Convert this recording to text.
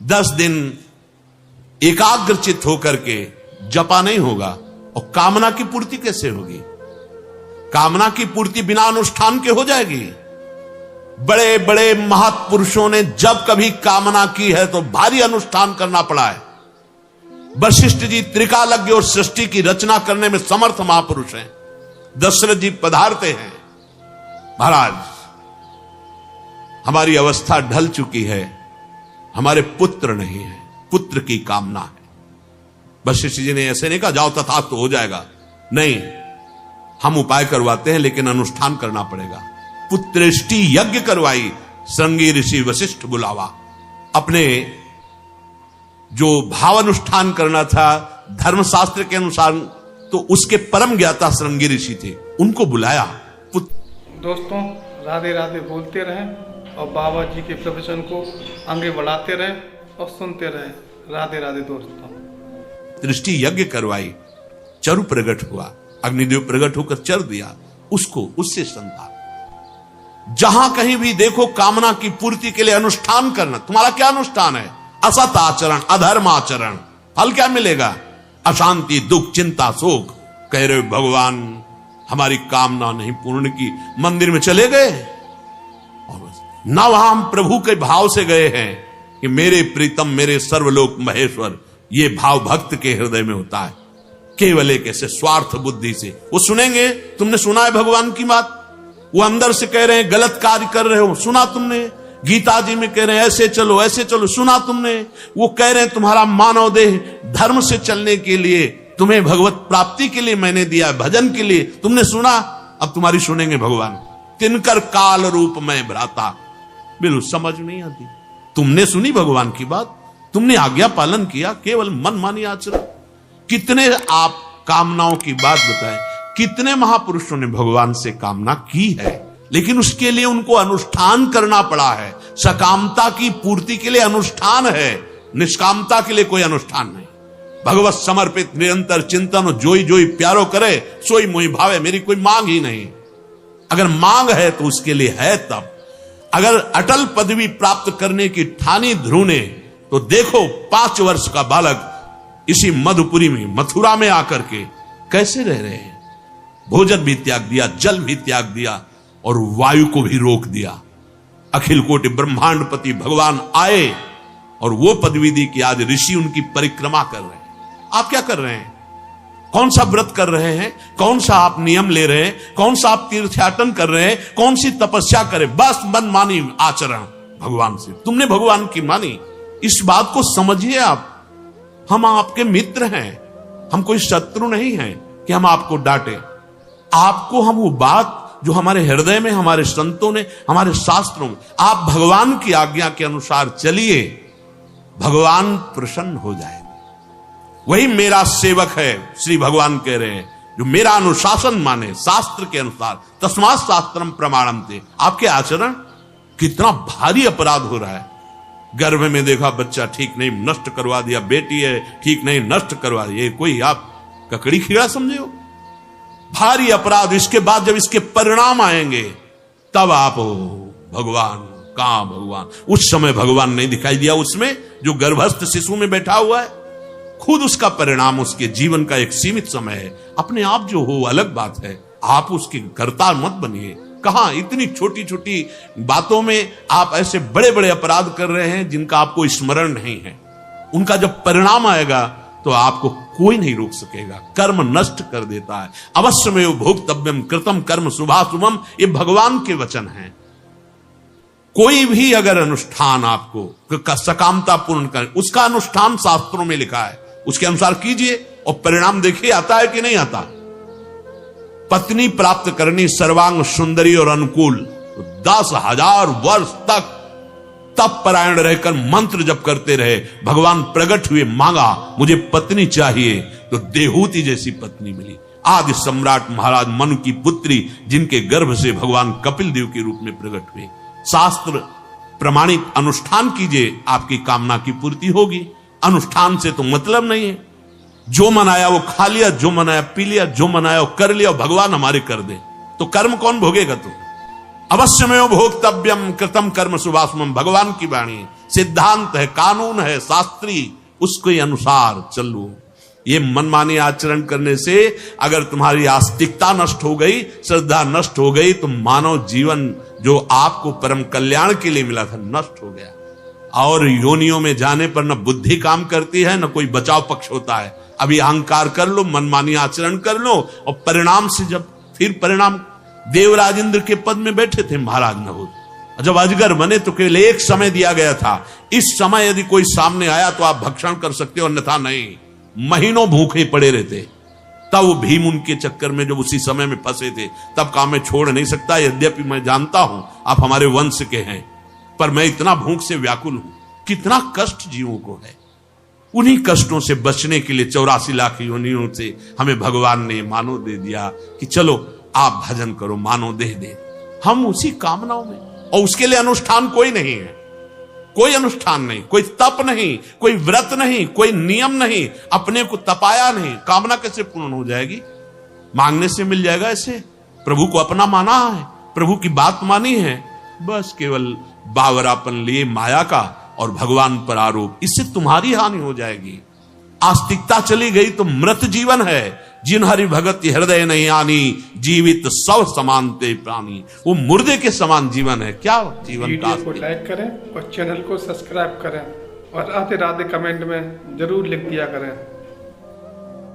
10 दिन एकाग्रचित होकर के जपा नहीं होगा। और कामना की पूर्ति कैसे होगी? कामना की पूर्ति बिना अनुष्ठान के हो जाएगी। बड़े बड़े महापुरुषों ने जब कभी कामना की है तो भारी अनुष्ठान करना पड़ा है। वशिष्ठ जी त्रिकालज्ञ और सृष्टि की रचना करने में समर्थ महापुरुष हैं। दशरथ जी पधारते हैं, महाराज हमारी अवस्था ढल चुकी है, हमारे पुत्र नहीं है, पुत्र की कामना है। वशिष्ठ जी ने ऐसे नहीं कहा जाओ तथास्तु हो जाएगा, नहीं, हम उपाय करवाते हैं लेकिन अनुष्ठान करना पड़ेगा। पुत्रेष्टि यज्ञ करवाई, श्रृंगी ऋषि वशिष्ठ बुलावा। अपने जो भावानुष्ठान करना था धर्मशास्त्र के अनुसार, तो उसके परम ज्ञाता श्रृंगी ऋषि थे, उनको बुलाया। दोस्तों राधे राधे बोलते रहें और बाबा जी के प्रवचन को आगे बढ़ाते रहें और सुनते रहें। राधे राधे दोस्तों। दृष्टि यज्ञ करवाई, चरु प्रकट हुआ, अग्निदेव प्रकट होकर चर दिया उसको, उससे संतान। जहां कहीं भी देखो कामना की पूर्ति के लिए अनुष्ठान करना। तुम्हारा क्या अनुष्ठान है? असत आचरण, अधर्म आचरण। फल क्या मिलेगा? अशांति, दुख, चिंता, शोक। कह रहे भगवान हमारी कामना नहीं पूर्ण की, मंदिर में चले गए और न वहां हम प्रभु के भाव से गए हैं कि मेरे प्रीतम, मेरे सर्वलोक महेश्वर। ये भाव भक्त के हृदय में होता है, केवल एक ऐसे स्वार्थ बुद्धि से। वो सुनेंगे, तुमने सुना है भगवान की बात, वो अंदर से कह रहे हैं गलत कार्य कर रहे हो, सुना तुमने? गीता जी में कह रहे हैं ऐसे चलो ऐसे चलो, सुना तुमने? वो कह रहे हैं तुम्हारा मानव देह धर्म से चलने के लिए, तुम्हें भगवत प्राप्ति के लिए मैंने दिया, भजन के लिए, तुमने सुना? अब तुम्हारी सुनेंगे भगवान। तिनकर काल रूप में भ्राता, बिल्कुल समझ नहीं आती। तुमने सुनी भगवान की बात, तुमने आज्ञा पालन किया, केवल मनमानी आचरण। कितने आप कामनाओं की बात बताएं, कितने महापुरुषों ने भगवान से कामना की है, लेकिन उसके लिए उनको अनुष्ठान करना पड़ा है। सकामता की पूर्ति के लिए अनुष्ठान है, निष्कामता के लिए कोई अनुष्ठान नहीं। भगवत समर्पित निरंतर चिंतन, जोई जोई प्यारो करे सोई मोहि भावे। मेरी कोई मांग ही नहीं। अगर मांग है तो उसके लिए है तब। अगर अटल पदवी प्राप्त करने की ठानी ध्रुव ने, तो देखो 5 वर्ष का बालक इसी मधुपुरी में, मथुरा में आकर के कैसे रह रहे हैं। भोजन भी त्याग दिया, जल भी त्याग दिया और वायु को भी रोक दिया। अखिल कोटि ब्रह्मांडपति भगवान आए और वो पदवी दी कि आज ऋषि उनकी परिक्रमा कर रहे हैं। आप क्या कर रहे हैं? कौन सा व्रत कर रहे हैं? कौन सा आप नियम ले रहे हैं? कौन सा आप तीर्थयाटन कर रहे हैं? कौन सी तपस्या करें? बस मनमानी आचरण भगवान से। तुमने भगवान की मानी, इस बात को समझिए आप। हम आपके मित्र हैं, हम कोई शत्रु नहीं हैं कि हम आपको डांटे। आपको हम वो बात जो हमारे हृदय में, हमारे संतों ने, हमारे शास्त्रों में, आप भगवान की आज्ञा के अनुसार चलिए, भगवान प्रसन्न हो जाएंगे। वही मेरा सेवक है, श्री भगवान कह रहे हैं, जो मेरा अनुशासन माने शास्त्र के अनुसार। तस्मात् शास्त्रम प्रमाणम थे। आपके आचरण कितना भारी अपराध हो रहा है। गर्भ में देखा बच्चा ठीक नहीं, नष्ट करवा दिया, बेटी है ठीक नहीं, नष्ट करवा दिया। ये कोई आप ककड़ी खीड़ा समझे हो? भारी अपराध। इसके बाद जब इसके परिणाम आएंगे तब आप हो भगवान, कहां भगवान? उस समय भगवान नहीं दिखाई दिया उसमें, जो गर्भस्थ शिशु में बैठा हुआ है। खुद उसका परिणाम उसके जीवन का एक सीमित समय है। अपने आप जो हो अलग बात है, आप उसके कर्ता मत बनिए। कहां इतनी छोटी छोटी बातों में आप ऐसे बड़े बड़े अपराध कर रहे हैं जिनका आपको स्मरण नहीं है। उनका जब परिणाम आएगा तो आपको कोई नहीं रोक सकेगा। कर्म नष्ट कर देता है। अवश्यमेव भोक्तव्यम कृतम कर्म शुभाशुभम, ये भगवान के वचन हैं। कोई भी अगर अनुष्ठान आपको सकामता पूर्ण करें, उसका अनुष्ठान शास्त्रों में लिखा है, उसके अनुसार कीजिए और परिणाम देखिए आता है कि नहीं आता। पत्नी प्राप्त करनी सर्वांग सुंदरी और अनुकूल, तो 10,000 वर्ष तक तप परायण रहकर मंत्र जप करते रहे। भगवान प्रकट हुए, मांगा मुझे पत्नी चाहिए, तो देहूति जैसी पत्नी मिली। आदि सम्राट महाराज मनु की पुत्री, जिनके गर्भ से भगवान कपिल देव के रूप में प्रकट हुए। शास्त्र प्रमाणित अनुष्ठान कीजिए, आपकी कामना की पूर्ति होगी। अनुष्ठान से तो मतलब नहीं है। जो मनाया वो खा लिया, जो मनाया पी लिया, जो मनाया वो कर लिया, भगवान हमारे कर दे तो कर्म कौन भोगेगा? तो अवश्यमेव भोक्तव्यम कृतम कर्म शुभाशुभम, भगवान की वाणी। सिद्धांत है, कानून है, शास्त्री, उसके अनुसार चलो। ये मनमानी आचरण करने से अगर तुम्हारी आस्तिकता नष्ट हो गई, श्रद्धा नष्ट हो गई, तो मानव जीवन जो आपको परम कल्याण के लिए मिला था नष्ट हो गया। और योनियों में जाने पर न बुद्धि काम करती है, न कोई बचाव पक्ष होता है। अभी अहंकार कर लो, मनमानी आचरण कर लो, और परिणाम से जब फिर परिणाम, देवराज इंद्र के पद में बैठे थे महाराज नहुत, जब अजगर बने तो केवल एक समय दिया गया था। इस समय यदि कोई सामने आया तो आप भक्षण कर सकते हो, अन्यथा नहीं। महीनों भूखे पड़े रहते। तब वो भीम उनके चक्कर में जब उसी समय में फंसे थे, तब काम मैं छोड़ नहीं सकता। यद्यपि मैं जानता हूं आप हमारे वंश के हैं, पर मैं इतना भूख से व्याकुल हूं। कितना कष्ट जीवों को है। उन्हीं कष्टों से बचने के लिए 84 लाख योनियों से हमें भगवान ने मानव दे दिया कि चलो आप भजन करो, मानव देह दे। हम उसी कामनाओं में, और उसके लिए अनुष्ठान कोई नहीं है, कोई अनुष्ठान नहीं, कोई तप नहीं, कोई व्रत नहीं, कोई नियम नहीं, अपने को तपाया नहीं। कामना कैसे पूर्ण हो जाएगी? मांगने से मिल जाएगा ऐसे? प्रभु को अपना माना है, प्रभु की बात मानी है, बस केवल बावरापन लिए माया का और भगवान पर आरोप, इससे तुम्हारी हानि हो जाएगी। आस्तिकता चली गई तो मृत जीवन है। जिन हरि भगत हृदय नहीं आनी, जीवित सब समानते प्राणी। वो मुर्दे के समान जीवन है। क्या जीवन का? वीडियो को लाइक करें और चैनल को सब्सक्राइब करें, और राधे राधे कमेंट में जरूर लिख दिया करें।